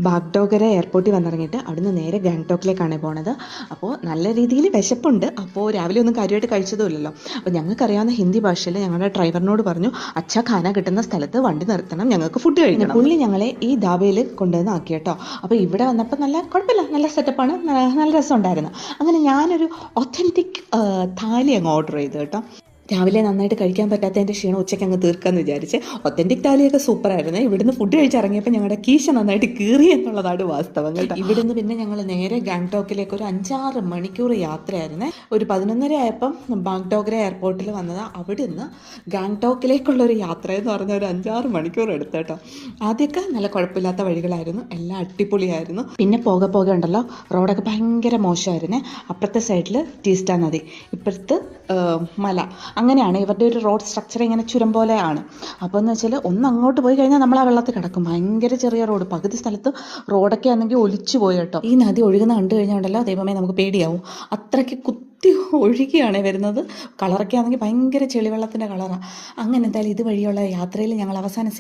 ബാഗ്ഡോഗര എയർപോർട്ടിൽ വന്നിറങ്ങിയിട്ട് അവിടുന്ന് നേരെ ഗാങ്ടോക്കിലേക്കാണ് പോണത്. അപ്പോൾ നല്ല രീതിയിൽ വിശപ്പുണ്ട്. അപ്പോൾ രാവിലെ ഒന്നും കാര്യമായിട്ട് കഴിച്ചതുമില്ലല്ലോ. അപ്പോൾ ഞങ്ങൾക്കറിയാവുന്ന ഹിന്ദി ഭാഷയിൽ ഞങ്ങളുടെ ഡ്രൈവറിനോട് പറഞ്ഞു, അച്ഛാ ഖാന കിട്ടുന്ന സ്ഥലത്ത് വണ്ടി നിർത്തണം, ഞങ്ങൾക്ക് ഫുഡ് കഴിക്കണം. പുള്ളി ഞങ്ങളെ ഈ ധാബയിൽ കൊണ്ടുവന്ന് ആക്കി കേട്ടോ. അപ്പോൾ ഇവിടെ വന്നപ്പോൾ നല്ല കുഴപ്പമില്ല, നല്ല സെറ്റപ്പാണ്, നല്ല രസമുണ്ടായിരുന്നു. അങ്ങനെ ഞാനൊരു ഒത്തൻറ്റിക് താലി അങ്ങ് ഓർഡർ ചെയ്തു കേട്ടോ. രാവിലെ നന്നായിട്ട് കഴിക്കാൻ പറ്റാത്തതിൻ്റെ ക്ഷീണം ഉച്ചയ്ക്ക് അങ്ങ് തീർക്കാമെന്ന് വിചാരിച്ച്. ഒത്തൻറ്റിക് താലിയൊക്കെ സൂപ്പറായിരുന്നു. ഇവിടുന്ന് ഫുഡ് കഴിച്ചിറങ്ങിയപ്പോൾ ഞങ്ങളുടെ കീശ നന്നായിട്ട് കീറി എന്നുള്ളതാണ് വാസ്തവം കേട്ടോ. ഇവിടുന്ന് പിന്നെ ഞങ്ങൾ നേരെ ഗാങ്ടോക്കിലേക്ക് ഒരു 5-6 മണിക്കൂർ യാത്രയായിരുന്നു. ഒരു 11:30 ആയപ്പം ബാഗ്ഡോഗ്ര എയർപോർട്ടിൽ വന്നത്. അവിടുന്ന് ഗാങ്ടോക്കിലേക്കുള്ളൊരു യാത്ര എന്ന് പറഞ്ഞാൽ ഒരു 5-6 മണിക്കൂർ എടുത്തു കേട്ടോ. ആദ്യമൊക്കെ നല്ല കുഴപ്പമില്ലാത്ത വഴികളായിരുന്നു, എല്ലാം അടിപൊളിയായിരുന്നു. പിന്നെ പോകെ ഉണ്ടല്ലോ, റോഡൊക്കെ ഭയങ്കര മോശമായിരുന്നേ. അപ്പുറത്തെ സൈഡിൽ ടീസ്റ്റ നദി, ഇപ്പുറത്ത് മല. അങ്ങനെയാണ് ഇവരുടെ ഒരു റോഡ് സ്ട്രക്ചർ, ഇങ്ങനെ ചുരം പോലെയാണ്. അപ്പോൾ എന്ന് വെച്ചാൽ ഒന്ന് അങ്ങോട്ട് പോയി കഴിഞ്ഞാൽ നമ്മൾ ആ വെള്ളത്തിൽ കിടക്കും. ഭയങ്കര ചെറിയ റോഡ്, പകുതി സ്ഥലത്ത് റോഡൊക്കെ ആണെങ്കിൽ ഒലിച്ചു പോയി കേട്ടോ. ഈ നദി ഒഴുകുന്ന കണ്ടു കഴിഞ്ഞാൽ ദൈവമേ നമുക്ക് പേടിയാവും, അത്രയ്ക്ക് കുത്തി ഒഴുകിയാണ് വരുന്നത്. കളറൊക്കെ ആണെങ്കിൽ ഭയങ്കര ചെളിവെള്ളത്തിൻ്റെ കളറാണ്. അങ്ങനെ എന്തായാലും ഇതുവഴിയുള്ള യാത്രയിൽ ഞങ്ങൾ അവസാനം